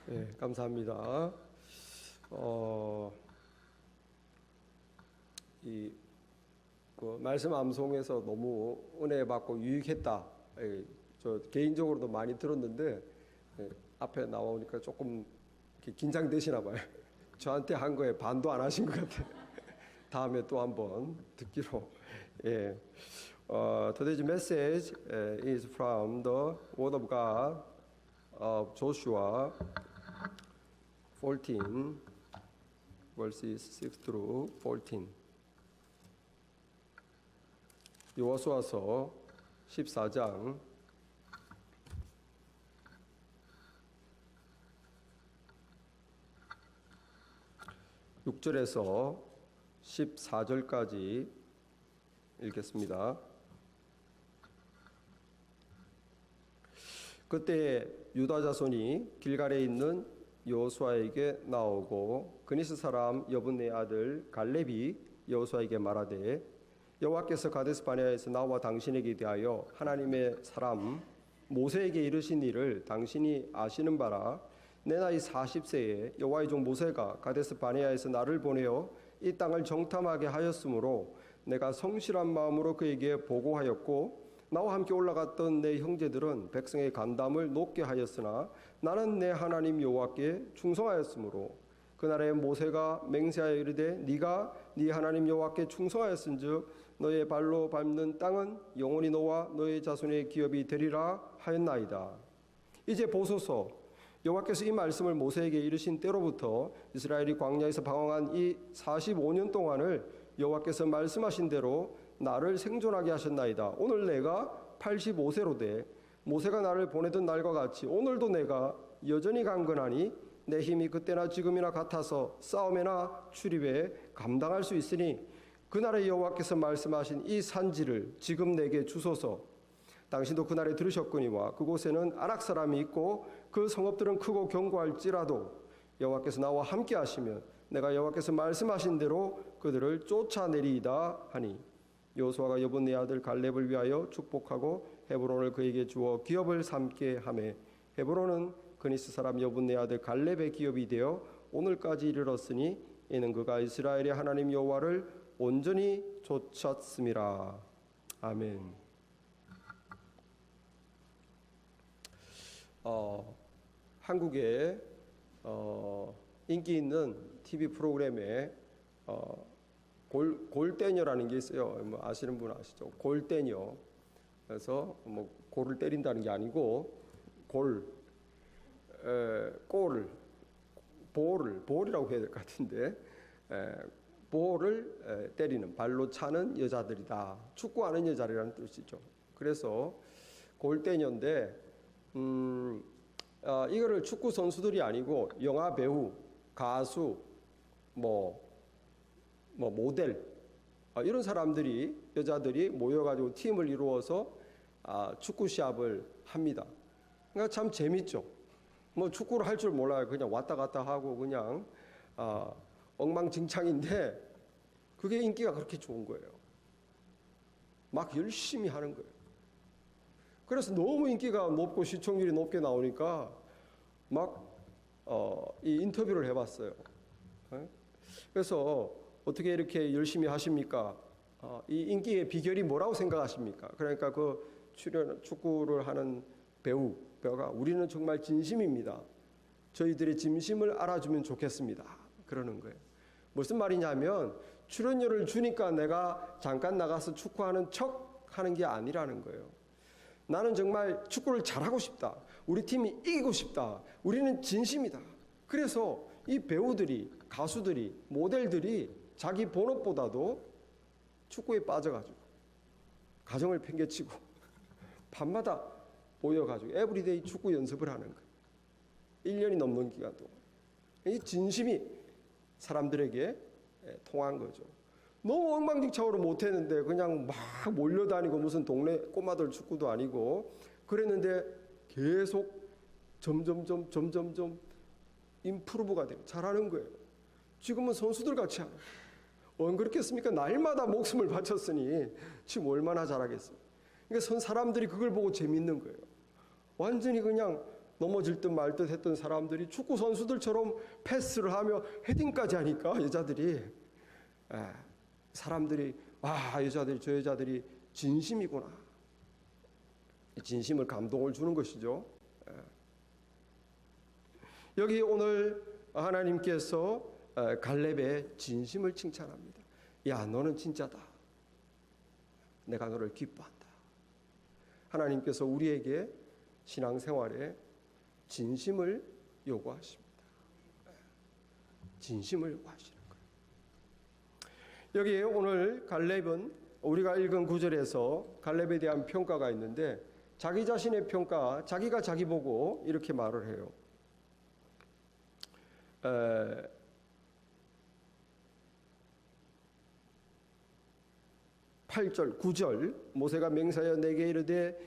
네, 감사합니다. 그 말씀 암송에서 너무 은혜 받고 유익했다. 예, 저 개인적으로도 많이 들었는데 앞에 나오니까 조금 긴장되시나 봐요. 저한테 한 거에 반도 안 하신 것 같아요. 다음에 또 한번 듣기로. 예. Today's message is from the Word of God of Joshua 14, verses 6 through 14. 여호수아서 14장 6절에서 14절까지 읽겠습니다. 그때 유다 자손이 길갈에 있는 여호수아에게 나오고 그니스 사람 여분네 아들 갈렙이 여호수아에게 말하되 여호와께서 가데스 바네아에서 나와 당신에게 대하여 하나님의 사람 모세에게 이르신 일을 당신이 아시는 바라. 내 나이 40세에 여호와의 종 모세가 가데스 바네아에서 나를 보내어 이 땅을 정탐하게 하였으므로 내가 성실한 마음으로 그에게 보고하였고 나와 함께 올라갔던 내 형제들은 백성의 간담을 높게 하였으나 나는 내 하나님 여호와께 충성하였으므로 그날에 모세가 맹세하여 이르되 네가 네 하나님 여호와께 충성하였은즉 너의 발로 밟는 땅은 영원히 너와 너의 자손의 기업이 되리라 하였나이다. 이제 보소서, 여호와께서 이 말씀을 모세에게 이르신 때로부터 이스라엘이 광야에서 방황한 이 45년 동안을 여호와께서 말씀하신 대로 나를 생존하게 하셨나이다. 오늘 내가 85세로 돼 모세가 나를 보내던 날과 같이 오늘도 내가 여전히 강건하니 내 힘이 그때나 지금이나 같아서 싸움에나 출입에 감당할 수 있으니 그날에 여호와께서 말씀하신 이 산지를 지금 내게 주소서. 당신도 그날에 들으셨거니와 그곳에는 아낙 사람이 있고 그 성읍들은 크고 견고할지라도 여호와께서 나와 함께 하시면 내가 여호와께서 말씀하신 대로 그들을 쫓아내리이다 하니 여호수아가 여분네 아들 갈렙을 위하여 축복하고 헤브론을 그에게 주어 기업을 삼게 하매 헤브론은 그니스 사람 여분네 아들 갈렙의 기업이 되어 오늘까지 이르렀으니 이는 그가 이스라엘의 하나님 여호와를 온전히 좇았음이라. 아멘. 한국에 인기 있는 TV 프로그램에 골대녀라는 게 있어요. 뭐 아시는 분 아시죠? 골대녀. 그래서 뭐 골을 때린다는 게 아니고 볼이라고 해야 될 것 같은데 볼을 때리는 발로 차는 여자들이다. 축구하는 여자라는 뜻이죠. 그래서 골대녀인데 이거를 축구 선수들이 아니고 영화 배우, 가수, 모델 이런 사람들이 여자들이 모여가지고 팀을 이루어서 축구 시합을 합니다. 그러니까 참 재밌죠. 뭐 축구를 할 줄 몰라요. 그냥 왔다 갔다 하고 그냥 엉망진창인데 그게 인기가 그렇게 좋은 거예요. 막 열심히 하는 거예요. 그래서 너무 인기가 높고 시청률이 높게 나오니까 막 이 인터뷰를 해봤어요. 그래서 어떻게 이렇게 열심히 하십니까? 이 인기의 비결이 뭐라고 생각하십니까? 그러니까 그 축구를 하는 배우가 우리는 정말 진심입니다. 저희들의 진심을 알아주면 좋겠습니다. 그러는 거예요. 무슨 말이냐면 출연료를 주니까 내가 잠깐 나가서 축구하는 척 하는 게 아니라는 거예요. 나는 정말 축구를 잘하고 싶다. 우리 팀이 이기고 싶다. 우리는 진심이다. 그래서 이 배우들이, 가수들이, 모델들이 자기 본업보다도 축구에 빠져가지고 가정을 팽개치고 밤마다 모여가지고 에브리데이 축구 연습을 하는 거예요. 1년이 넘는 기간 동안. 이 진심이 사람들에게 통한 거죠. 너무 엉망진창으로 못했는데 그냥 막 몰려다니고 무슨 동네 꼬마들 축구도 아니고 그랬는데 계속 점점 임프루브가 되고 잘하는 거예요. 지금은 선수들 같이 하는 거예요. 안 그렇겠습니까? 날마다 목숨을 바쳤으니 지금 얼마나 잘하겠어요. 그러니까 사람들이 그걸 보고 재밌는 거예요. 완전히 그냥 넘어질 듯 말 듯 했던 사람들이 축구 선수들처럼 패스를 하며 헤딩까지 하니까 여자들이 사람들이 여자들이 저 여자들이 진심이구나. 진심을 감동을 주는 것이죠. 여기 오늘 하나님께서 갈렙의 진심을 칭찬합니다. 야, 너는 진짜다. 내가 너를 기뻐한다. 하나님께서 우리에게 신앙생활에 진심을 요구하십니다. 진심을 요구하시는 거예요. 여기에 오늘 갈렙은 우리가 읽은 구절에서 갈렙에 대한 평가가 있는데 자기 자신의 평가, 자기가 자기 보고 이렇게 말을 해요. 8절, 9절 모세가 맹세하여 내게 이르되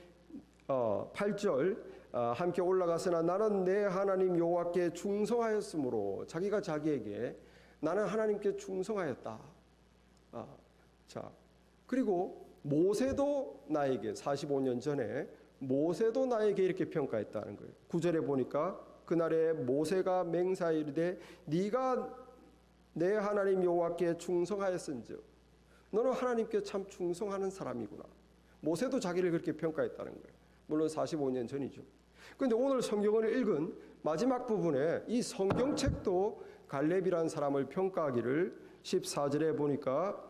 8절 함께 올라가서나 나는 내 하나님 여호와께 충성하였으므로 자기가 자기에게 나는 하나님께 충성하였다. 자, 그리고 모세도 나에게 45년 전에 모세도 나에게 이렇게 평가했다는 거예요. 9절에 보니까 그날에 모세가 맹세하여 이르되 네가 내 하나님 여호와께 충성하였은즉 너는 하나님께 참 충성하는 사람이구나. 모세도 자기를 그렇게 평가했다는 거예요. 물론 45년 전이죠. 그런데 오늘 성경을 읽은 마지막 부분에 이 성경책도 갈렙이라는 사람을 평가하기를 14절에 보니까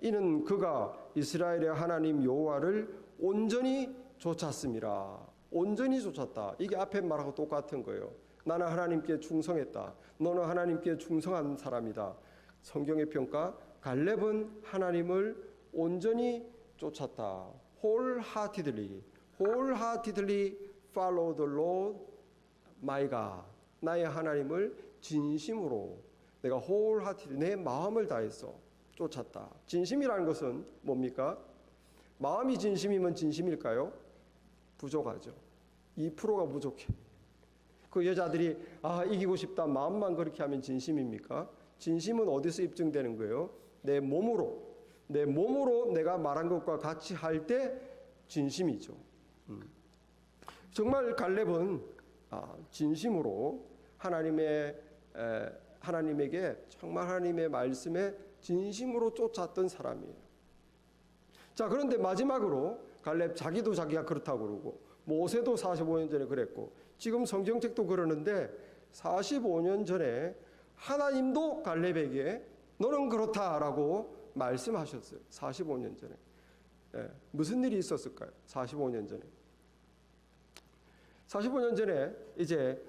이는 그가 이스라엘의 하나님 여호와를 온전히 좇았음이라. 온전히 좇았다. 이게 앞에 말하고 똑같은 거예요. 나는 하나님께 충성했다. 너는 하나님께 충성한 사람이다. 성경의 평가, 갈렙은 하나님을 온전히 쫓았다. wholeheartedly follow the Lord my God. 나의 하나님을 진심으로 내가 wholeheartedly 내 마음을 다해서 쫓았다. 진심이라는 것은 뭡니까? 마음이 진심이면 진심일까요? 부족하죠. 2%가 부족해. 그 여자들이 이기고 싶다 마음만 그렇게 하면 진심입니까? 진심은 어디서 입증되는 거예요? 내 몸으로 내가 말한 것과 같이 할 때 진심이죠. 정말 갈렙은 진심으로 하나님에게 정말 하나님의 말씀에 진심으로 쫓았던 사람이에요. 자, 그런데 마지막으로 갈렙 자기도 자기가 그렇다고 그러고 모세도 45년 전에 그랬고 지금 성경책도 그러는데 45년 전에 하나님도 갈렙에게 너는 그렇다라고 말씀하셨어요. 45년 전에. 무슨 일이 있었을까요? 45년 전에. 45년 전에 이제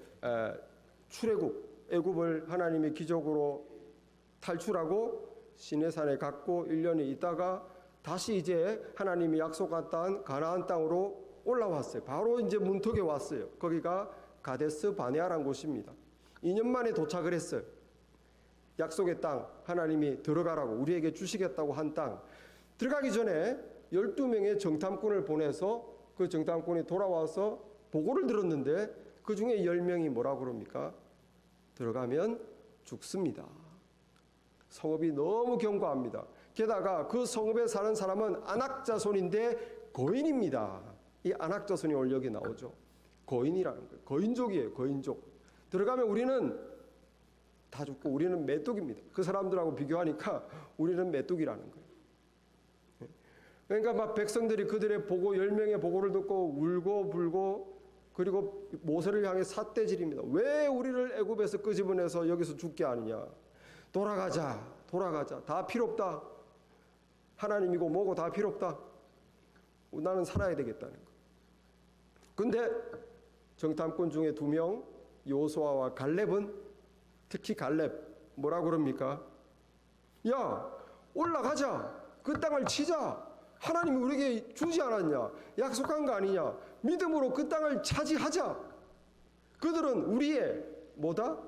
출애굽, 애굽을 하나님의 기적으로 탈출하고 시내산에 갔고 1년이 있다가 다시 이제 하나님이 약속한 땅 가나안 땅으로 올라왔어요. 바로 이제 문턱에 왔어요. 거기가 가데스 바네아라는 곳입니다. 2년 만에 도착을 했어요. 약속의 땅, 하나님이 들어가라고 우리에게 주시겠다고 한 땅. 들어가기 전에 12명의 정탐꾼을 보내서 그 정탐꾼이 돌아와서 보고를 들었는데 그 중에 10명이 뭐라고 그럽니까? 들어가면 죽습니다. 성읍이 너무 견고합니다. 게다가 그 성읍에 사는 사람은 아낙 자손인데 거인입니다. 이 아낙 자손이 오늘 여기 나오죠. 거인이라는 거예요. 거인족이에요. 거인족. 들어가면 우리는 다 죽고 우리는 메뚜기입니다. 그 사람들하고 비교하니까 우리는 메뚜기라는 거예요. 그러니까 막 백성들이 그들의 보고 10명의 보고를 듣고 울고 불고 그리고 모세를 향해 삿대질입니다. 왜 우리를 애굽에서 끄집어내서 여기서 죽게 하느냐. 돌아가자. 다 필요 없다. 하나님이고 뭐고 다 필요 없다. 나는 살아야 되겠다는 거. 근데 정탐꾼 중에 2명 여호수아와 갈렙은 특히 갈렙 뭐라고 그럽니까? 야, 올라가자. 그 땅을 치자. 하나님이 우리에게 주지 않았냐? 약속한 거 아니냐? 믿음으로 그 땅을 차지하자. 그들은 우리의 뭐다?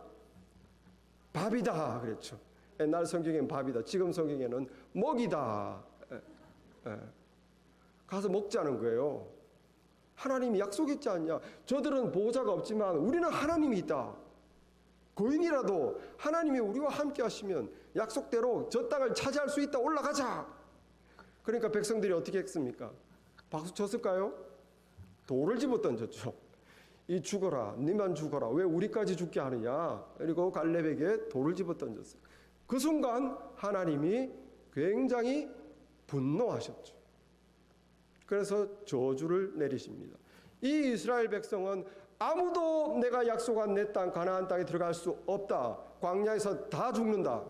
밥이다 그랬죠. 옛날 성경에는 밥이다. 지금 성경에는 먹이다. 가서 먹자는 거예요. 하나님이 약속했지 않냐? 저들은 보호자가 없지만 우리는 하나님이 있다. 거인이라도 하나님이 우리와 함께 하시면 약속대로 저 땅을 차지할 수 있다. 올라가자. 그러니까 백성들이 어떻게 했습니까? 박수 쳤을까요? 돌을 집어 던졌죠. 이 죽어라, 니만 죽어라, 왜 우리까지 죽게 하느냐. 그리고 갈렙에게 돌을 집어 던졌어요. 그 순간 하나님이 굉장히 분노하셨죠. 그래서 저주를 내리십니다. 이 이스라엘 백성은 아무도 내가 약속한 내 땅 가나안 땅에 들어갈 수 없다. 광야에서 다 죽는다.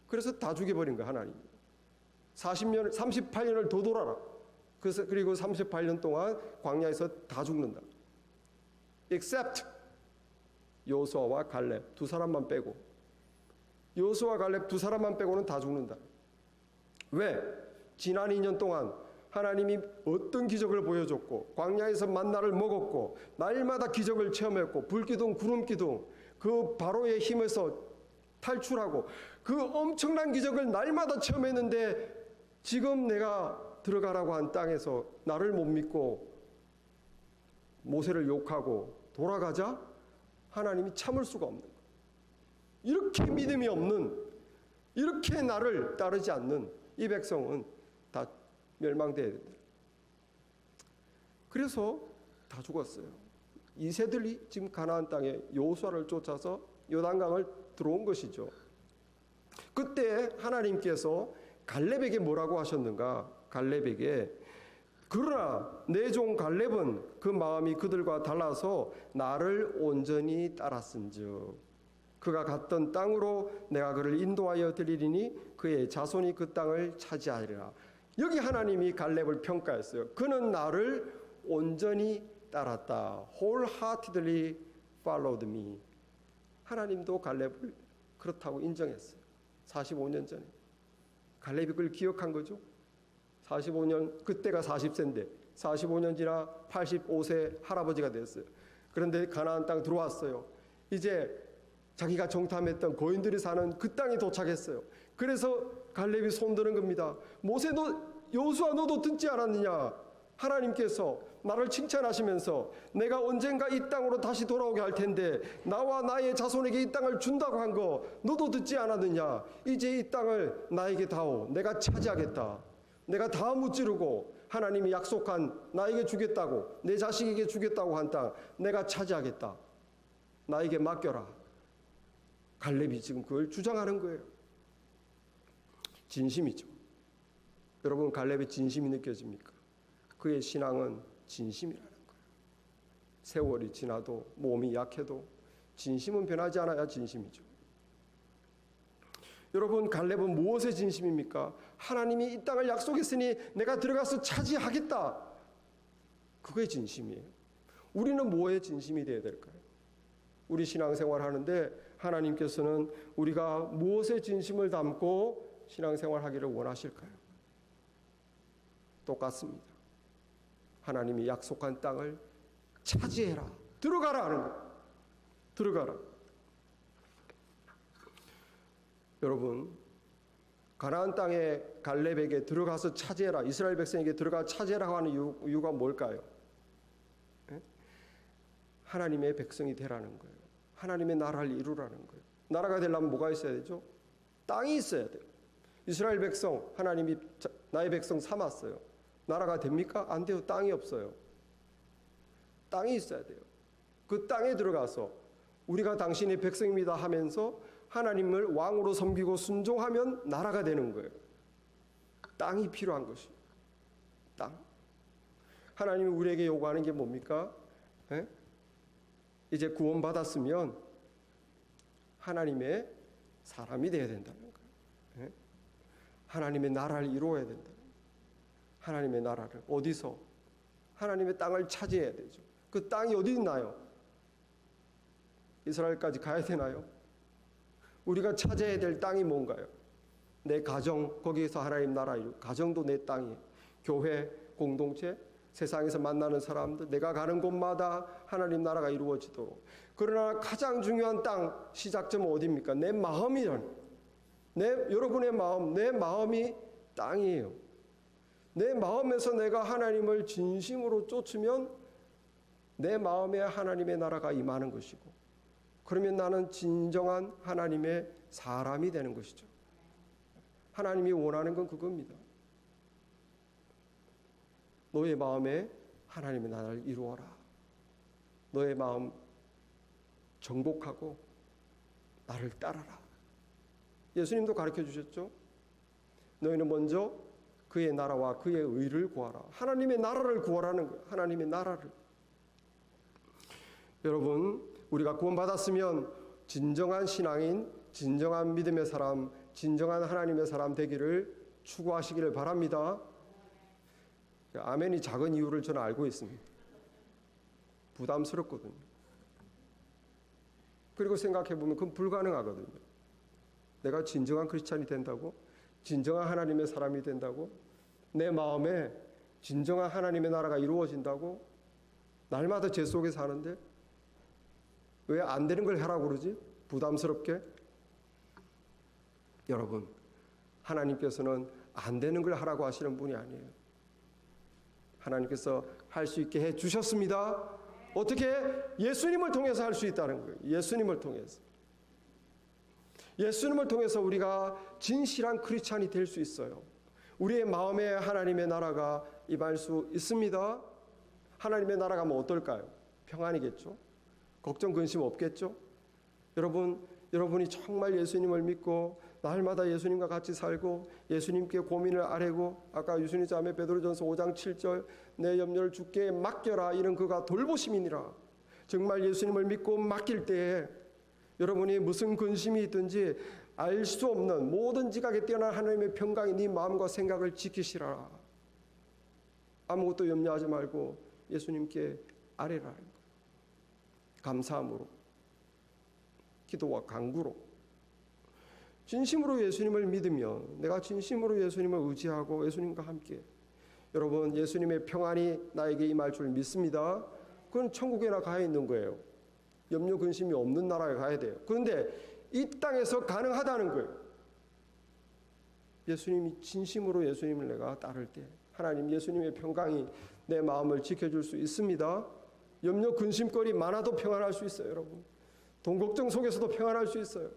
그래서 다 죽여버린 거야 하나님. 38년을 더 돌아라. 그리고 38년 동안 광야에서 다 죽는다. except 여호수아와 갈렙 두 사람만 빼고, 여호수아 갈렙 두 사람만 빼고는 다 죽는다. 왜? 지난 2년 동안 하나님이 어떤 기적을 보여줬고, 광야에서 만나를 먹었고, 날마다 기적을 체험했고, 불기둥 구름기둥 그 바로의 힘에서 탈출하고 그 엄청난 기적을 날마다 체험했는데, 지금 내가 들어가라고 한 땅에서 나를 못 믿고 모세를 욕하고 돌아가자 하나님이 참을 수가 없는 거예요. 이렇게 믿음이 없는, 이렇게 나를 따르지 않는 이 백성은 다 멸망돼야 된다. 그래서 다 죽었어요. 이 세들이 지금 가나안 땅에 여호수아를 쫓아서 요단강을 들어온 것이죠. 그때 하나님께서 갈렙에게 뭐라고 하셨는가? 갈렙에게 그러나 내 종 갈렙은 그 마음이 그들과 달라서 나를 온전히 따랐은즉 그가 갔던 땅으로 내가 그를 인도하여 드리리니 그의 자손이 그 땅을 차지하리라. 여기 하나님이 갈렙을 평가했어요. 그는 나를 온전히 따랐다. wholeheartedly followed me. 하나님도 갈렙을 그렇다고 인정했어요. 45년 전에 갈렙이 그걸 기억한 거죠. 45년, 그때가 40세인데 45년 지나 85세 할아버지가 됐어요. 그런데 가나안 땅 들어왔어요. 이제 자기가 정탐했던 거인들이 사는 그 땅에 도착했어요. 그래서 갈렙이 손드는 겁니다. 모세 너, 여호수아 너도 듣지 않았느냐? 하나님께서 나를 칭찬하시면서 내가 언젠가 이 땅으로 다시 돌아오게 할 텐데 나와 나의 자손에게 이 땅을 준다고 한 거 너도 듣지 않았느냐? 이제 이 땅을 나에게 다오. 내가 차지하겠다. 내가 다 무찌르고 하나님이 약속한 나에게 주겠다고, 내 자식에게 주겠다고 한 땅 내가 차지하겠다. 나에게 맡겨라. 갈렙이 지금 그걸 주장하는 거예요. 진심이죠. 여러분, 갈렙의 진심이 느껴집니까? 그의 신앙은 진심이라는 거예요. 세월이 지나도 몸이 약해도 진심은 변하지 않아야 진심이죠. 여러분, 갈렙은 무엇의 진심입니까? 하나님이 이 땅을 약속했으니 내가 들어가서 차지하겠다. 그게 진심이에요. 우리는 뭐의 진심이 되어야 될까요? 우리 신앙생활 하는데 하나님께서는 우리가 무엇의 진심을 담고 신앙생활 하기를 원하실까요? 똑같습니다. 하나님이 약속한 땅을 차지해라. 들어가라 하는 거예요. 들어가라. 여러분, 가나안 땅에 갈렙에게 들어가서 차지해라, 이스라엘 백성에게 들어가 차지해라 하는 이유가 뭘까요? 하나님의 백성이 되라는 거예요. 하나님의 나라를 이루라는 거예요. 나라가 되려면 뭐가 있어야 되죠? 땅이 있어야 돼요. 이스라엘 백성, 하나님이 나의 백성 삼았어요. 나라가 됩니까? 안 돼요. 땅이 없어요. 땅이 있어야 돼요. 그 땅에 들어가서 우리가 당신의 백성입니다 하면서 하나님을 왕으로 섬기고 순종하면 나라가 되는 거예요. 땅이 필요한 것이. 땅. 하나님이 우리에게 요구하는 게 뭡니까? 이제 구원받았으면 하나님의 사람이 되어야 된다는 거예요. 하나님의 나라를 이루어야 된다. 하나님의 나라를 어디서? 하나님의 땅을 차지해야 되죠. 그 땅이 어디 있나요? 이스라엘까지 가야 되나요? 우리가 차지해야 될 땅이 뭔가요? 내 가정, 거기에서 하나님 나라 이루. 가정도 내 땅이에요. 교회, 공동체, 세상에서 만나는 사람들, 내가 가는 곳마다 하나님 나라가 이루어지도록. 그러나 가장 중요한 땅, 시작점은 어디입니까? 내 마음이란. 여러분의 마음, 내 마음이 땅이에요. 내 마음에서 내가 하나님을 진심으로 쫓으면 내 마음에 하나님의 나라가 임하는 것이고, 그러면 나는 진정한 하나님의 사람이 되는 것이죠. 하나님이 원하는 건 그겁니다. 너의 마음에 하나님의 나라를 이루어라. 너의 마음 정복하고 나를 따라라. 예수님도 가르쳐 주셨죠. 너희는 먼저 그의 나라와 그의 의를 구하라. 하나님의 나라를 구하라는 거예요. 하나님의 나라를. 여러분, 우리가 구원받았으면 진정한 신앙인, 진정한 믿음의 사람, 진정한 하나님의 사람 되기를 추구하시기를 바랍니다. 아멘이 작은 이유를 저는 알고 있습니다. 부담스럽거든요. 그리고 생각해보면 그건 불가능하거든요. 내가 진정한 크리스찬이 된다고? 진정한 하나님의 사람이 된다고? 내 마음에 진정한 하나님의 나라가 이루어진다고? 날마다 죄 속에 사는데 왜 안 되는 걸 하라고 그러지? 부담스럽게? 여러분, 하나님께서는 안 되는 걸 하라고 하시는 분이 아니에요. 하나님께서 할 수 있게 해 주셨습니다. 어떻게? 예수님을 통해서 할 수 있다는 거예요. 예수님을 통해서. 예수님을 통해서 우리가 진실한 크리스찬이 될 수 있어요. 우리의 마음에 하나님의 나라가 임할 수 있습니다. 하나님의 나라가 뭐 어떨까요? 평안이겠죠. 걱정 근심 없겠죠. 여러분이 정말 예수님을 믿고 날마다 예수님과 같이 살고 예수님께 고민을 아뢰고, 아까 유순희 자매 베드로전서 5장 7절 내 염려를 주께 맡겨라, 이런 그가 돌보심이니라. 정말 예수님을 믿고 맡길 때에 여러분이 무슨 근심이 있든지 알 수 없는 모든 지각에 뛰어난 하나님의 평강이 네 마음과 생각을 지키시라. 아무것도 염려하지 말고 예수님께 아뢰라. 감사함으로, 기도와 간구로, 진심으로 예수님을 믿으면, 내가 진심으로 예수님을 의지하고 예수님과 함께, 여러분, 예수님의 평안이 나에게 임할 줄 믿습니다. 그건 천국에나 가 있는 거예요. 염려 근심이 없는 나라에 가야 돼요. 그런데 이 땅에서 가능하다는 거예요. 예수님이 진심으로 예수님을 내가 따를 때 하나님 예수님의 평강이 내 마음을 지켜줄 수 있습니다. 염려 근심거리 많아도 평안할 수 있어요. 여러분, 돈 걱정 속에서도 평안할 수 있어요.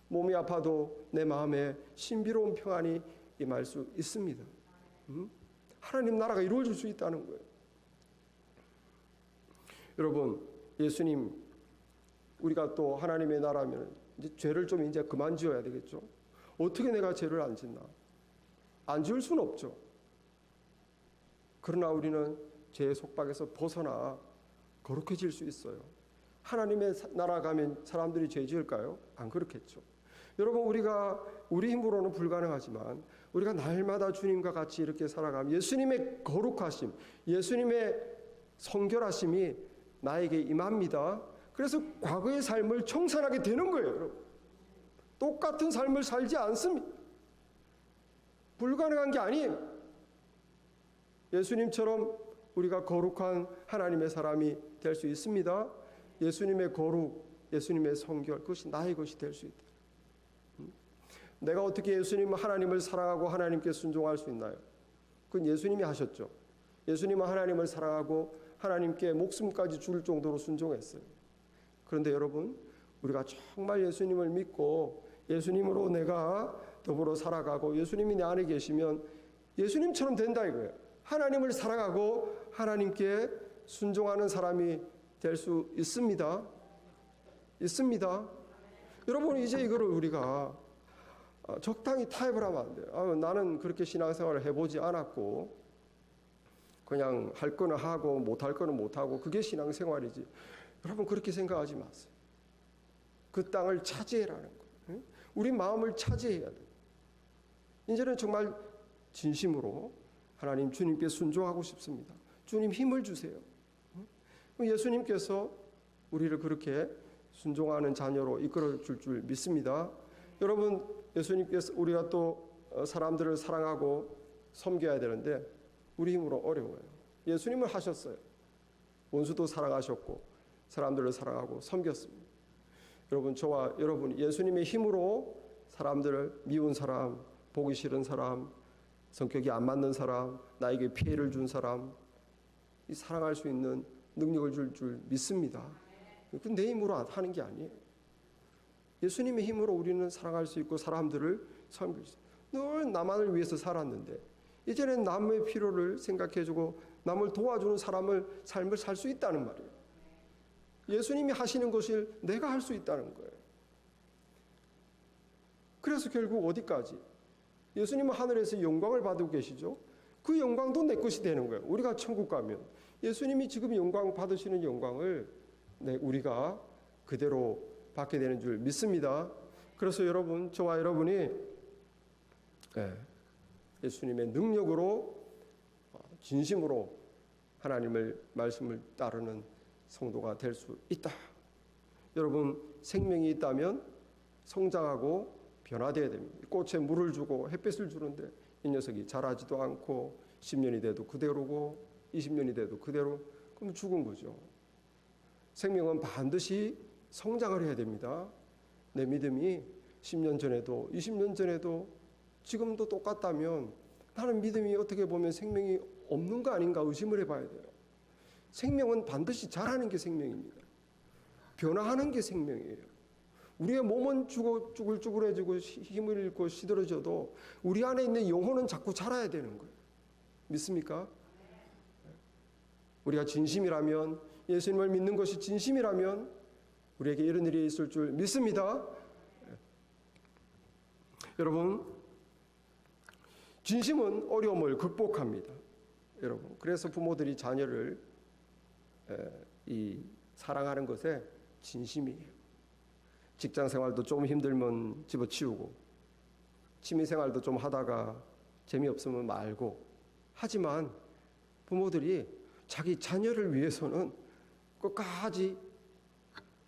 몸이 아파도 내 마음에 신비로운 평안이 임할 수 있습니다. 하나님 나라가 이루어질 수 있다는 거예요. 여러분, 예수님, 우리가 또 하나님의 나라면 이제 죄를 좀 이제 그만 지어야 되겠죠. 어떻게 내가 죄를 안 짓나? 안 지을 수는 없죠. 그러나 우리는 죄의 속박에서 벗어나 거룩해질 수 있어요. 하나님의 나라 가면 사람들이 죄 지을까요? 안 그렇겠죠. 여러분, 우리가 우리 힘으로는 불가능하지만 우리가 날마다 주님과 같이 이렇게 살아가면 예수님의 거룩하심, 예수님의 성결하심이 나에게 임합니다. 그래서 과거의 삶을 청산하게 되는 거예요. 여러분, 똑같은 삶을 살지 않습니다. 불가능한 게 아니에요. 예수님처럼 우리가 거룩한 하나님의 사람이 될 수 있습니다. 예수님의 거룩, 예수님의 성결, 그것이 나의 것이 될 수 있다. 내가 어떻게 예수님 하나님을 사랑하고 하나님께 순종할 수 있나요? 그건 예수님이 하셨죠. 예수님은 하나님을 사랑하고 하나님께 목숨까지 줄 정도로 순종했어요. 그런데 여러분, 우리가 정말 예수님을 믿고 예수님으로 내가 더불어 살아가고 예수님이 내 안에 계시면 예수님처럼 된다 이거예요. 하나님을 사랑하고 하나님께 순종하는 사람이 될 수 있습니다. 있습니다. 여러분, 이제 이거를 우리가 적당히 타협을 하면 안 돼요. 나는 그렇게 신앙생활을 해보지 않았고 그냥 할 거는 하고 못할 거는 못하고 그게 신앙생활이지. 여러분, 그렇게 생각하지 마세요. 그 땅을 차지해라는 거예요. 우리 마음을 차지해야 돼요. 이제는 정말 진심으로 하나님 주님께 순종하고 싶습니다. 주님 힘을 주세요. 예수님께서 우리를 그렇게 순종하는 자녀로 이끌어 줄 믿습니다. 여러분, 예수님께서 우리가 또 사람들을 사랑하고 섬겨야 되는데 우리 힘으로 어려워요. 예수님을 하셨어요. 원수도 사랑하셨고 사람들을 사랑하고 섬겼습니다. 여러분, 저와 여러분이 예수님의 힘으로 사람들을 미운 사람, 보기 싫은 사람, 성격이 안 맞는 사람, 나에게 피해를 준 사람, 이 사랑할 수 있는 능력을 줄 믿습니다. 그건 내 힘으로 하는 게 아니에요. 예수님의 힘으로 우리는 사랑할 수 있고 사람들을 섬길 수 있어요. 늘 나만을 위해서 살았는데 이제는 남의 필요를 생각해주고 남을 도와주는 삶을 살 수 있다는 말이에요. 예수님이 하시는 것을 내가 할 수 있다는 거예요. 그래서 결국 어디까지? 예수님은 하늘에서 영광을 받고 계시죠. 그 영광도 내 것이 되는 거예요. 우리가 천국 가면 예수님이 지금 영광 받으시는 영광을 우리가 그대로 받게 되는 줄 믿습니다. 그래서 여러분, 저와 여러분이 예수님의 능력으로 진심으로 하나님의 말씀을 따르는 성도가 될 수 있다. 여러분, 생명이 있다면 성장하고 변화되어야 됩니다. 꽃에 물을 주고 햇빛을 주는데 이 녀석이 자라지도 않고 10년이 돼도 그대로고 20년이 돼도 그대로, 그럼 죽은 거죠. 생명은 반드시 성장을 해야 됩니다. 내 믿음이 10년 전에도 20년 전에도 지금도 똑같다면 나는 믿음이 어떻게 보면 생명이 없는 거 아닌가 의심을 해봐야 돼요. 생명은 반드시 자라는 게 생명입니다. 변화하는 게 생명이에요. 우리의 몸은 쭈글쭈글해지고 힘을 잃고 시들어져도 우리 안에 있는 영혼은 자꾸 자라야 되는 거예요. 믿습니까? 우리가 진심이라면, 예수님을 믿는 것이 진심이라면 우리에게 이런 일이 있을 줄 믿습니다. 여러분, 진심은 어려움을 극복합니다. 여러분, 그래서 부모들이 자녀를 사랑하는 것에 진심이에요. 직장 생활도 좀 힘들면 집어치우고, 취미 생활도 좀 하다가 재미없으면 말고, 하지만 부모들이 자기 자녀를 위해서는 끝까지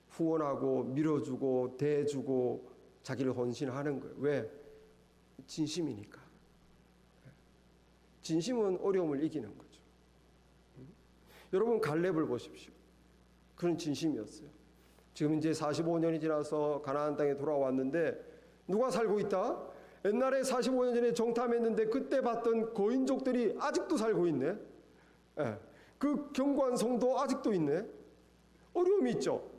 후원하고 밀어주고 대주고 자기를 헌신하는 거예요. 왜? 진심이니까. 진심은 어려움을 이기는 거죠. 여러분, 갈렙을 보십시오. 그런 진심이었어요. 지금 이제 45년이 지나서 가나안 땅에 돌아왔는데 누가 살고 있다? 옛날에 45년 전에 정탐했는데 그때 봤던 거인족들이 아직도 살고 있네. 그 견고한 성도 아직도 있네. 어려움이 있죠.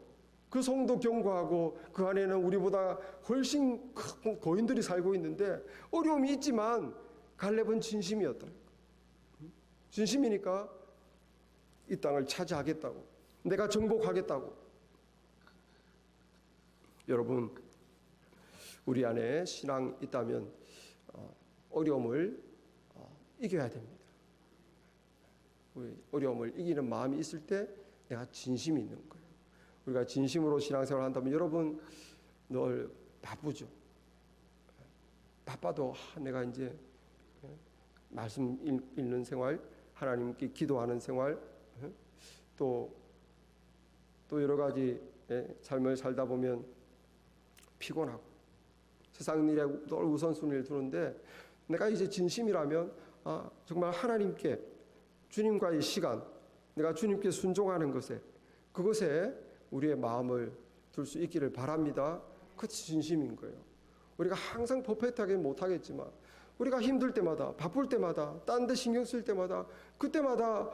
그 성도 견고하고 그 안에는 우리보다 훨씬 큰 거인들이 살고 있는데 어려움이 있지만 갈렙은 진심이었다. 진심이니까 이 땅을 차지하겠다고, 내가 정복하겠다고. 여러분, 우리 안에 신앙이 있다면 어려움을 이겨야 됩니다. 우리 어려움을 이기는 마음이 있을 때 내가 진심이 있는 거예요. 우리가 진심으로 신앙생활을 한다면 여러분 늘 바쁘죠. 바빠도 내가 이제 말씀 읽는 생활, 하나님께 기도하는 생활, 또 여러 가지 삶을 살다 보면 피곤하고 세상 일에 늘 우선순위를 두는데 내가 이제 진심이라면 정말 하나님께, 주님과의 시간, 내가 주님께 순종하는 것에, 그것에 우리의 마음을 둘 수 있기를 바랍니다. 그것이 진심인 거예요. 우리가 항상 퍼펙트하게 못하겠지만 우리가 힘들 때마다, 바쁠 때마다, 딴 데 신경 쓸 때마다, 그때마다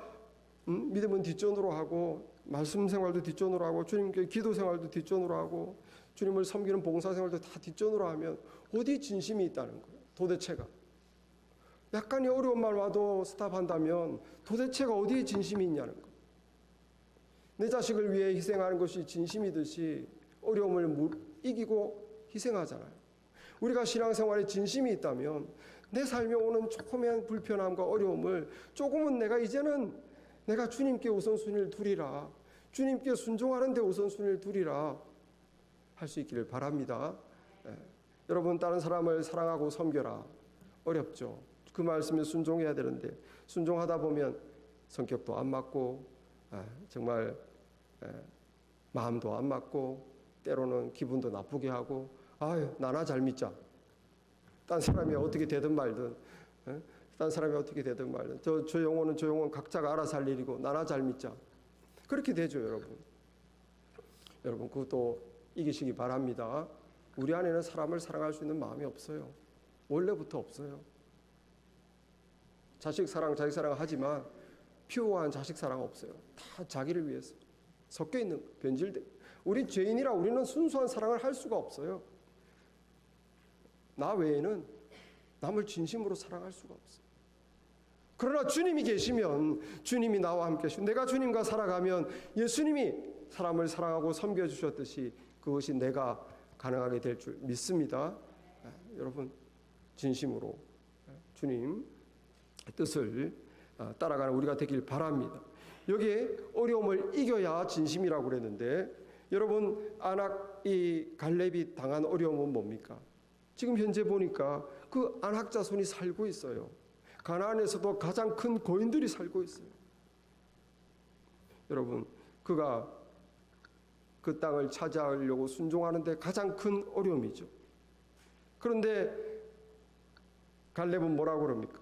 믿음은 뒷전으로 하고 말씀 생활도 뒷전으로 하고 주님께 기도 생활도 뒷전으로 하고 주님을 섬기는 봉사 생활도 다 뒷전으로 하면 어디 진심이 있다는 거예요. 도대체가. 약간의 어려움만 와도 스탑한다면 도대체가 어디에 진심이 있냐는 거예요. 내 자식을 위해 희생하는 것이 진심이듯이 어려움을 이기고 희생하잖아요. 우리가 신앙생활에 진심이 있다면 내 삶에 오는 조그만 불편함과 어려움을 조금은 이제는 내가 주님께 우선순위를 두리라, 주님께 순종하는 데 우선순위를 두리라 할 수 있기를 바랍니다. 여러분, 다른 사람을 사랑하고 섬겨라. 어렵죠. 그 말씀에 순종해야 되는데 순종하다 보면 성격도 안 맞고 정말 마음도 안 맞고 때로는 기분도 나쁘게 하고 나나 잘 믿자. 딴 사람이 어떻게 되든 말든 딴 사람이 어떻게 되든 말든 저 영혼은 각자가 알아서 할 일이고 나나 잘 믿자. 그렇게 되죠, 여러분. 여러분, 그것도 이기시기 바랍니다. 우리 안에는 사람을 사랑할 수 있는 마음이 없어요. 원래부터 없어요. 자식 사랑 하지만 피오한 자식 사랑 없어요. 다 자기를 위해서 섞여 있는 변질돼. 우리 죄인이라 우리는 순수한 사랑을 할 수가 없어요. 나 외에는 남을 진심으로 사랑할 수가 없어요. 그러나 주님이 계시면, 주님이 나와 함께 하시고 내가 주님과 살아가면 예수님이 사람을 사랑하고 섬겨주셨듯이 그것이 내가 가능하게 될 줄 믿습니다. 여러분 진심으로 주님 뜻을 따라가는 우리가 되길 바랍니다. 여기에 어려움을 이겨야 진심이라고 그랬는데 여러분 이 갈렙이 당한 어려움은 뭡니까? 지금 현재 보니까 그 안악 자손이 살고 있어요. 가나안에서도 가장 큰 고인들이 살고 있어요. 여러분 그가 그 땅을 차지하려고 순종하는데 가장 큰 어려움이죠. 그런데 갈렙은 뭐라고 그럽니까?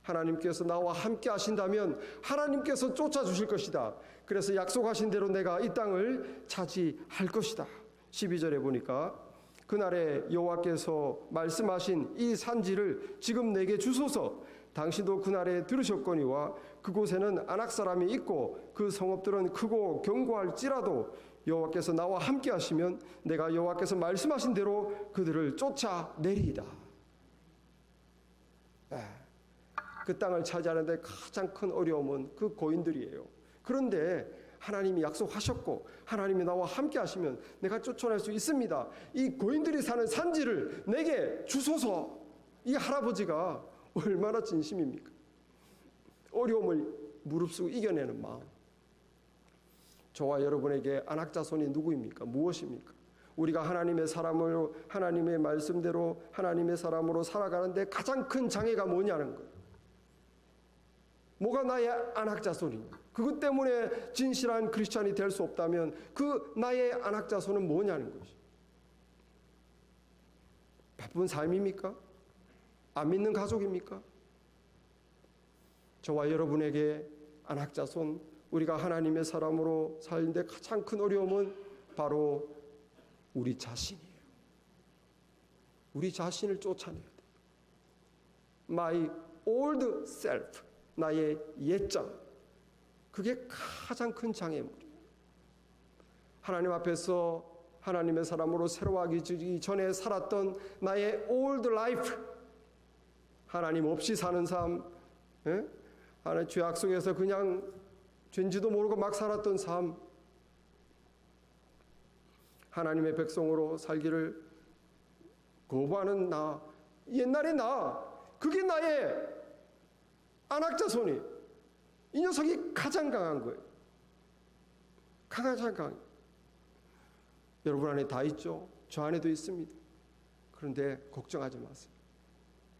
하나님께서 나와 함께 하신다면 하나님께서 쫓아주실 것이다. 그래서 약속하신 대로 내가 이 땅을 차지할 것이다. 12절에 보니까 그날에 여호와께서 말씀하신 이 산지를 지금 내게 주소서. 당신도 그날에 들으셨거니와 그곳에는 안악 사람이 있고 그 성읍들은 크고 견고할지라도 여호와께서 나와 함께 하시면 내가 여호와께서 말씀하신 대로 그들을 쫓아내리이다. 그 땅을 차지하는데 가장 큰 어려움은 그 고인들이에요. 그런데 하나님이 약속하셨고 하나님이 나와 함께 하시면 내가 쫓아낼 수 있습니다. 이 고인들이 사는 산지를 내게 주소서. 이 할아버지가 얼마나 진심입니까? 어려움을 무릅쓰고 이겨내는 마음. 저와 여러분에게 안악 자손이 누구입니까? 무엇입니까? 우리가 하나님의 사람으로 하나님의 말씀대로 하나님의 사람으로 살아가는데 가장 큰 장애가 뭐냐는 거예요. 뭐가 나의 안악 자손이냐? 그것 때문에 진실한 크리스찬이 될 수 없다면 그 나의 안악 자손은 뭐냐는 것이. 바쁜 삶입니까? 안 믿는 가족입니까? 저와 여러분에게 안악 자손, 우리가 하나님의 사람으로 살는데 가장 큰 어려움은 바로 우리 자신이에요. 우리 자신을 쫓아내야 돼요. My old self, 나의 옛자. 그게 가장 큰 장애물이에요. 하나님 앞에서 하나님의 사람으로 새로워지기 전에 살았던 나의 old life, 하나님 없이 사는 삶, 하나님 죄악 속에서 그냥 죄인지도 모르고 막 살았던 삶, 하나님의 백성으로 살기를 거부하는 나, 옛날의 나, 그게 나의 안악 자손이. 이 녀석이 가장 강한 거예요. 가장 강한. 여러분 안에 다 있죠. 저 안에도 있습니다. 그런데 걱정하지 마세요.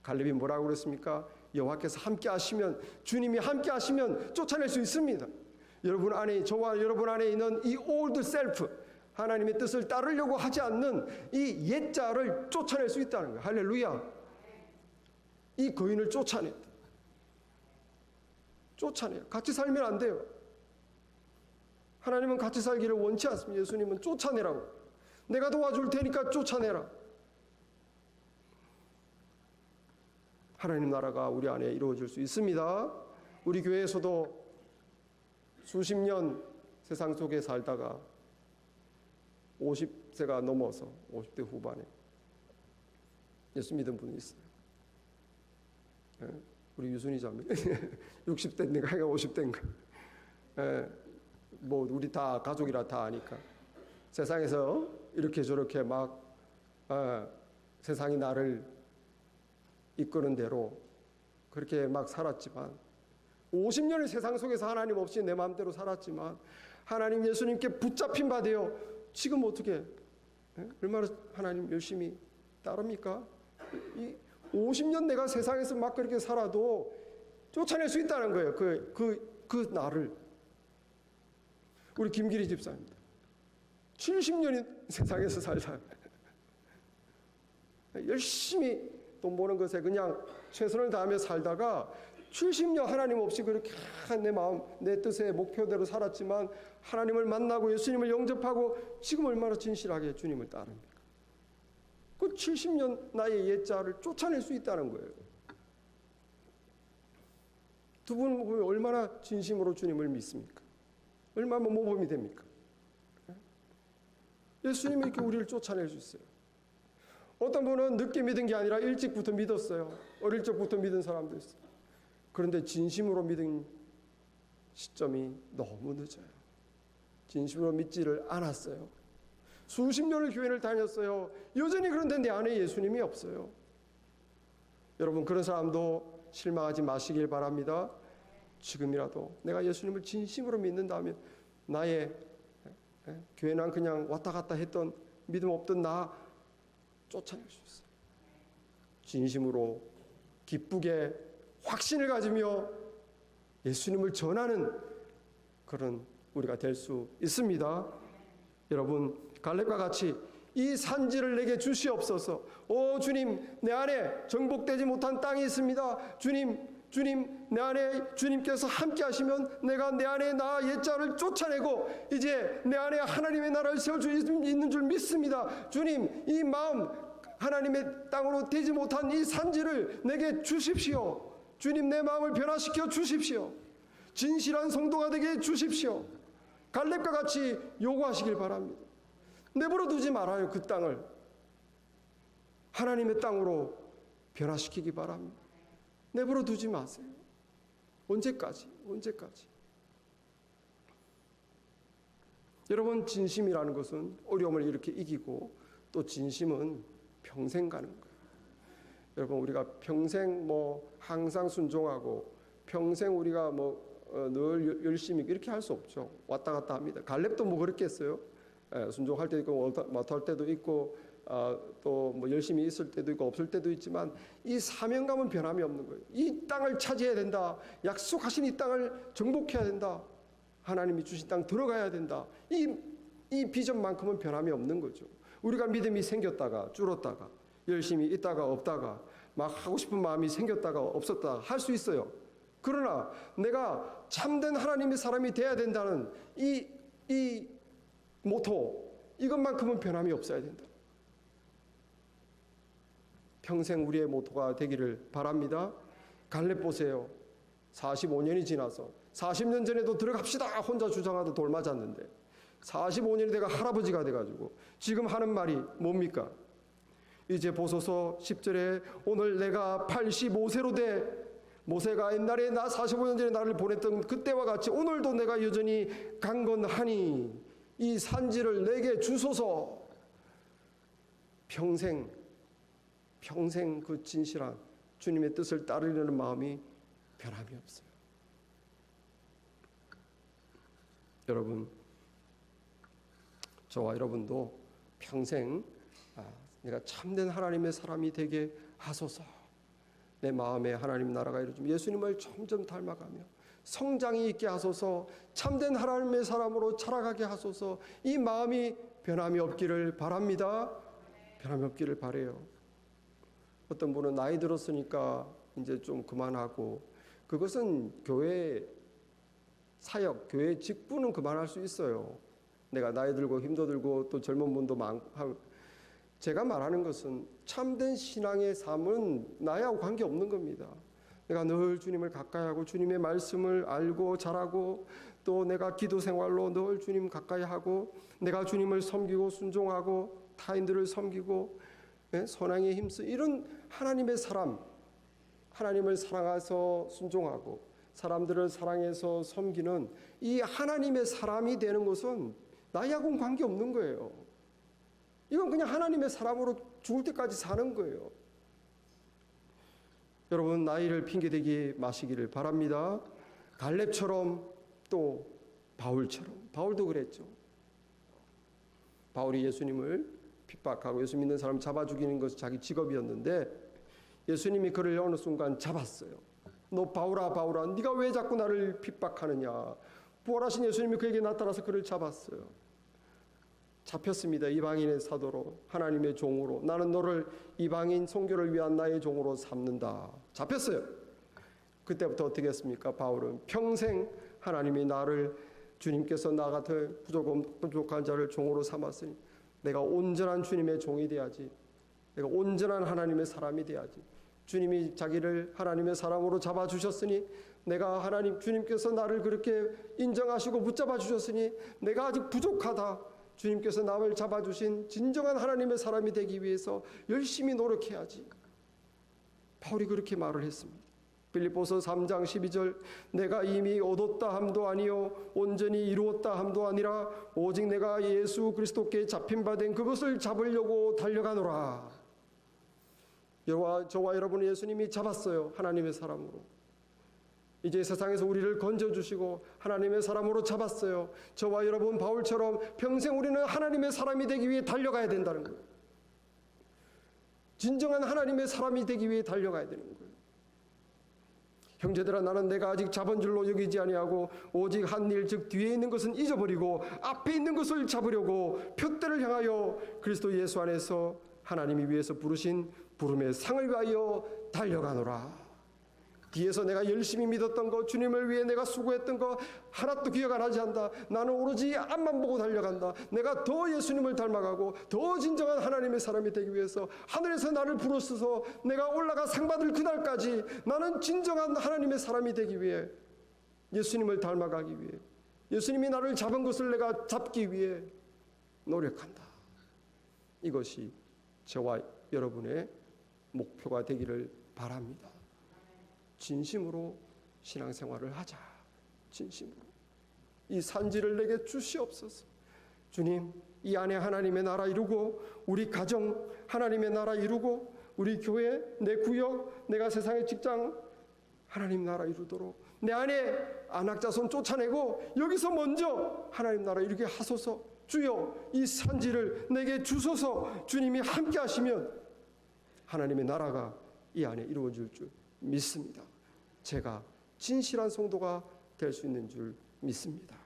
갈렙이 뭐라고 그랬습니까? 여호와께서 함께 하시면, 주님이 함께 하시면 쫓아낼 수 있습니다. 여러분 안에, 저와 여러분 안에 있는 이 old self, 하나님의 뜻을 따르려고 하지 않는 이 옛자를 쫓아낼 수 있다는 거예요. 할렐루야. 이 거인을 쫓아낸다. 쫓아내요. 같이 살면 안 돼요. 하나님은 같이 살기를 원치 않습니다. 예수님은 쫓아내라고. 내가 도와줄 테니까 쫓아내라. 하나님 나라가 우리 안에 이루어질 수 있습니다. 우리 교회에서도 수십 년 세상 속에 살다가 50세가 넘어서 50대 후반에 예수 믿은 분이 있어요. 우리 유순이 자매 60대인가 50대인가 뭐 우리 다 가족이라 다 아니까 세상에서 이렇게 저렇게 막 세상이 나를 이끄는 대로 그렇게 막 살았지만 50년을 세상 속에서 하나님 없이 내 마음대로 살았지만 하나님 예수님께 붙잡힌 바 되어 지금 어떻게 얼마나 하나님 열심히 따릅니까? 이 50년 내가 세상에서 막 그렇게 살아도 쫓아낼 수 있다는 거예요. 그 나를. 우리 김기리 집사입니다. 70년이 세상에서 살다 열심히 돈 버는 것에 그냥 최선을 다하며 살다가 70년 하나님 없이 그렇게 내 마음, 내 뜻의 목표대로 살았지만 하나님을 만나고 예수님을 영접하고 지금 얼마나 진실하게 주님을 따릅니까? 그 70년 나의 옛자를 쫓아낼 수 있다는 거예요. 두 분 얼마나 진심으로 주님을 믿습니까? 얼마나 모범이 됩니까? 예수님이 이렇게 우리를 쫓아낼 수 있어요. 어떤 분은 늦게 믿은 게 아니라 일찍부터 믿었어요. 어릴 적부터 믿은 사람도 있어요. 그런데 진심으로 믿은 시점이 너무 늦어요. 진심으로 믿지를 않았어요. 수십 년을 교회를 다녔어요. 여전히 그런데 내 안에 예수님이 없어요. 여러분, 그런 사람도 실망하지 마시길 바랍니다. 지금이라도 내가 예수님을 진심으로 믿는다면 나의 교회는 그냥 왔다 갔다 했던 믿음 없던 나 쫓아낼 수 있어요. 진심으로 기쁘게 확신을 가지며 예수님을 전하는 그런 우리가 될 수 있습니다. 여러분, 갈렙과 같이 이 산지를 내게 주시옵소서. 오 주님, 내 안에 정복되지 못한 땅이 있습니다. 주님, 내 안에 주님께서 함께 하시면 내가 내 안에 나 옛자를 쫓아내고 이제 내 안에 하나님의 나라를 세울 수 있는 줄 믿습니다. 주님, 이 마음 하나님의 땅으로 되지 못한 이 산지를 내게 주십시오. 주님, 내 마음을 변화시켜 주십시오. 진실한 성도가 되게 해 주십시오. 갈렙과 같이 요구하시길 바랍니다. 내버려 두지 말아요. 그 땅을 하나님의 땅으로 변화시키기 바랍니다. 내버려 두지 마세요. 언제까지? 여러분, 진심이라는 것은 어려움을 이렇게 이기고 또 진심은 평생 가는 거예요. 여러분, 우리가 평생 항상 순종하고 평생 우리가 늘 열심히 이렇게 할 수 없죠. 왔다 갔다 합니다. 갈렙도 그랬겠어요. 순종할 때도 있고 못할 때도 있고 또 열심히 있을 때도 있고 없을 때도 있지만 이 사명감은 변함이 없는 거예요. 이 땅을 차지해야 된다. 약속하신 이 땅을 정복해야 된다. 하나님이 주신 땅 들어가야 된다. 이 비전만큼은 변함이 없는 거죠. 우리가 믿음이 생겼다가 줄었다가 열심히 있다가 없다가 막 하고 싶은 마음이 생겼다가 없었다가 할 수 있어요. 그러나 내가 참된 하나님의 사람이 돼야 된다는 이 모토, 이것만큼은 변함이 없어야 된다. 평생 우리의 모토가 되기를 바랍니다. 갈렙 보세요. 45년이 지나서 40년 전에도 들어갑시다 혼자 주장하다 돌 맞았는데 45년이 돼가 할아버지가 돼가지고 지금 하는 말이 뭡니까? 이제 보소서 10절에 오늘 내가 85세로 돼 모세가 옛날에 나 45년 전에 나를 보냈던 그때와 같이 오늘도 내가 여전히 강건하니 이 산지를 내게 주소서. 평생 그 진실한 주님의 뜻을 따르려는 마음이 변함이 없어요. 여러분, 저와 여러분도 평생 내가 참된 하나님의 사람이 되게 하소서. 내 마음에 하나님 나라가 이루어지면 예수님을 점점 닮아가며 성장이 있게 하소서. 참된 하나님의 사람으로 자라가게 하소서. 이 마음이 변함이 없기를 바랍니다. 변함이 없기를 바라요. 어떤 분은 나이 들었으니까 이제 좀 그만하고, 그것은 교회 사역, 교회 직분은 그만할 수 있어요. 내가 나이 들고 힘도 들고 또 젊은 분도 많고. 제가 말하는 것은 참된 신앙의 삶은 나하고 관계없는 겁니다. 내가 늘 주님을 가까이 하고 주님의 말씀을 알고 잘하고 또 내가 기도 생활로 늘 주님 가까이 하고 내가 주님을 섬기고 순종하고 타인들을 섬기고 선행에 힘쓰 이런 하나님의 사람, 하나님을 사랑해서 순종하고 사람들을 사랑해서 섬기는 이 하나님의 사람이 되는 것은 나하고는 관계없는 거예요. 이건 그냥 하나님의 사람으로 죽을 때까지 사는 거예요. 여러분, 나이를 핑계대지 마시기를 바랍니다. 갈렙처럼 또 바울처럼. 바울도 그랬죠. 바울이 예수님을 핍박하고 예수 믿는 사람 잡아 죽이는 것이 자기 직업이었는데 예수님이 그를 어느 순간 잡았어요. 너 바울아 바울아, 네가 왜 자꾸 나를 핍박하느냐. 부활하신 예수님이 그에게 나타나서 그를 잡았어요. 잡혔습니다. 이방인의 사도로, 하나님의 종으로. 나는 너를 이방인 선교를 위한 나의 종으로 삼는다. 잡혔어요. 그때부터 어떻게 했습니까? 바울은 평생 하나님이 나를, 주님께서 나 같은 부족한 자를 종으로 삼았으니 내가 온전한 주님의 종이 돼야지. 내가 온전한 하나님의 사람이 돼야지. 주님이 자기를 하나님의 사람으로 잡아주셨으니 내가 주님께서 나를 그렇게 인정하시고 붙잡아 주셨으니 내가 아직 부족하다. 주님께서 나를 잡아주신 진정한 하나님의 사람이 되기 위해서 열심히 노력해야지. 바울이 그렇게 말을 했습니다. 빌립보서 3장 12절 내가 이미 얻었다 함도 아니요 온전히 이루었다 함도 아니라 오직 내가 예수 그리스도께 잡힌 바 된 그것을 잡으려고 달려가노라. 저와 여러분을 예수님이 잡았어요. 하나님의 사람으로. 이제 세상에서 우리를 건져주시고 하나님의 사람으로 잡았어요. 저와 여러분 바울처럼 평생 우리는 하나님의 사람이 되기 위해 달려가야 된다는 거예요. 진정한 하나님의 사람이 되기 위해 달려가야 되는 거예요. 형제들아 나는 내가 아직 잡은 줄로 여기지 아니하고 오직 한 일 즉 뒤에 있는 것은 잊어버리고 앞에 있는 것을 잡으려고 표대를 향하여 그리스도 예수 안에서 하나님이 위해서 부르신 부름의 상을 위하여 달려가노라. 뒤에서 내가 열심히 믿었던 거, 주님을 위해 내가 수고했던 거 하나도 기억 안 하지 않는다. 나는 오로지 앞만 보고 달려간다. 내가 더 예수님을 닮아가고 더 진정한 하나님의 사람이 되기 위해서 하늘에서 나를 부르셔서 내가 올라가 상 받을 그날까지 나는 진정한 하나님의 사람이 되기 위해 예수님을 닮아가기 위해 예수님이 나를 잡은 것을 내가 잡기 위해 노력한다. 이것이 저와 여러분의 목표가 되기를 바랍니다. 진심으로 신앙생활을 하자. 진심으로. 이 산지를 내게 주시옵소서. 주님, 이 안에 하나님의 나라 이루고 우리 가정 하나님의 나라 이루고 우리 교회, 내 구역, 내가 세상의 직장 하나님 나라 이루도록 내 안에 안악자손 쫓아내고 여기서 먼저 하나님 나라 이루게 하소서. 주여, 이 산지를 내게 주소서. 주님이 함께 하시면 하나님의 나라가 이 안에 이루어질 줄 믿습니다. 제가 진실한 성도가 될 수 있는 줄 믿습니다.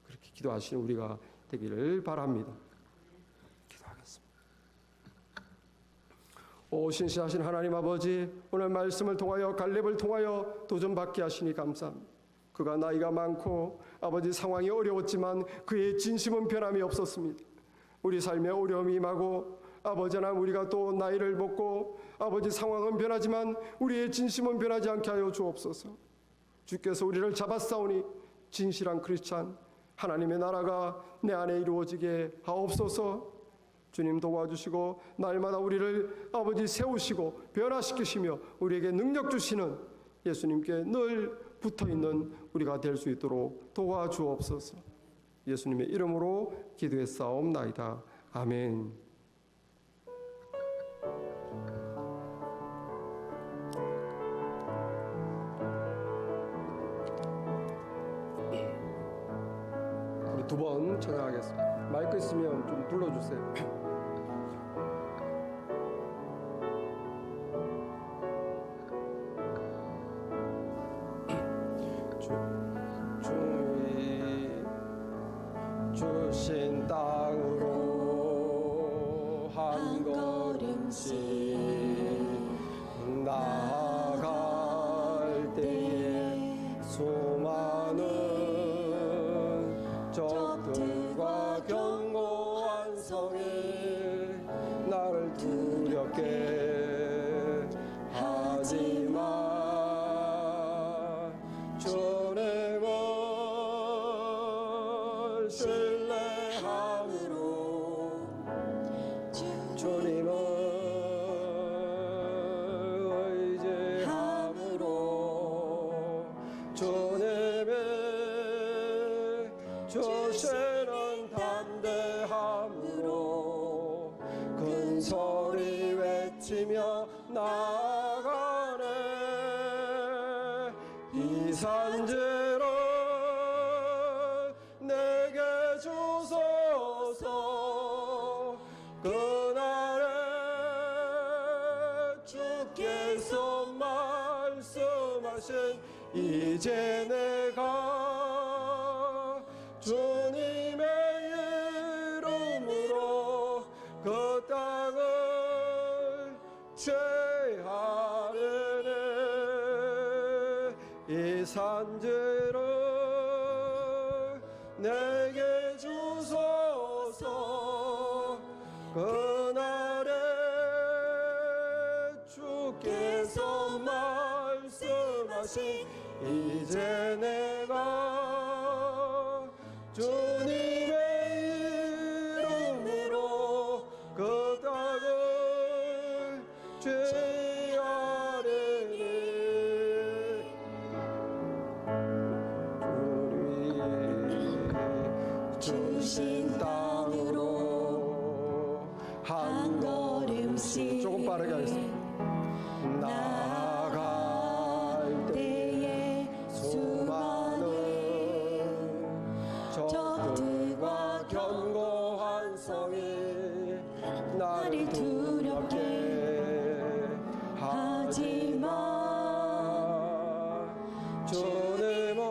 그렇게 기도하시는 우리가 되기를 바랍니다. 기도하겠습니다. 오 신실하신 하나님 아버지, 오늘 말씀을 통하여 갈렙을 통하여 도전받게 하시니 감사합니다. 그가 나이가 많고 아버지 상황이 어려웠지만 그의 진심은 변함이 없었습니다. 우리 삶에 어려움이 임하고 아버지 하나님 우리가 또 나이를 먹고 아버지 상황은 변하지만 우리의 진심은 변하지 않게 하여 주옵소서. 주께서 우리를 잡았사오니 진실한 크리스찬 하나님의 나라가 내 안에 이루어지게 하옵소서. 주님 도와주시고 날마다 우리를 아버지 세우시고 변화시키시며 우리에게 능력 주시는 예수님께 늘 붙어있는 우리가 될 수 있도록 도와주옵소서. 예수님의 이름으로 기도했사옵나이다. 아멘. 두 번 찬양하겠습니다. 마이크 있으면 좀 불러주세요. 주의 주신 땅으로 한 걸음씩 나아갈 때에 수많은 적들과 견고한 성이 나를 두렵게 하지만 주님을 신뢰함으로 주님을 의지함으로 주님의 주시는 담대함으로 큰 소리 외치며 나아가네. 이 산지를 내게 주소서. 그날에 주께서 말씀하신 이제 내가 주님의 이름으로 그 땅을 취하려네. 이 산지를 내게 주소서. 그날에 주께서 말씀하신 이제 내가 주님의 이름으로 그 땅을 취하리니. 오시. 조금 빠르게 하겠습니다. 나갈 때에 수많은 적들과 견고한 성이 나를 두렵게 하지만 주님을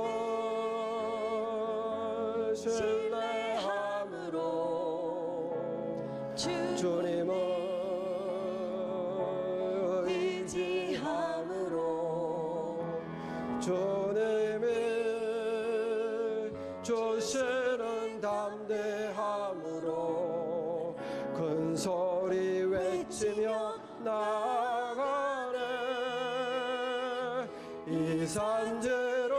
신뢰함으로 주님을 의지함으로 주님이 주시는 담대함으로 큰 소리 외치며 나가네. 이 산지로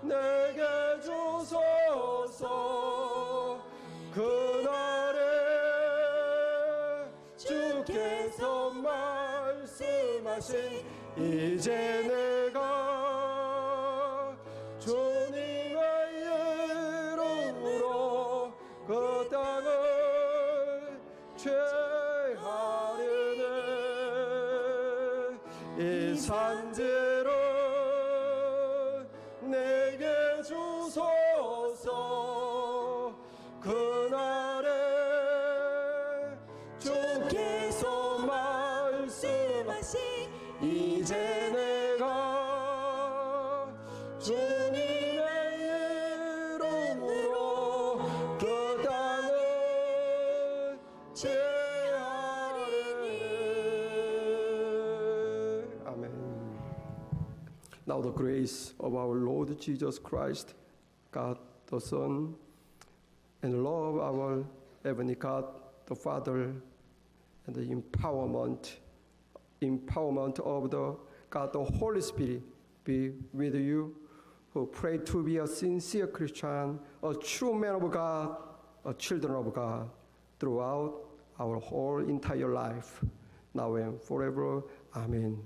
내게 주소서. 그날에 주께서 말씀하신 이제 내가 주님의 이름으로 그 땅을 취하리네. 이 산지를 내게 주소서. 그날에 주께서 말씀하신 이제 내가 주님의 이름으로 그 땅을 취하리니. 아멘. Now the grace of our Lord Jesus Christ, God the Son, and love our heavenly God the Father, and the empowerment of the God the Holy Spirit be with you, who pray to be a sincere Christian, a true man of God, a children of God, throughout our whole entire life, now and forever. Amen.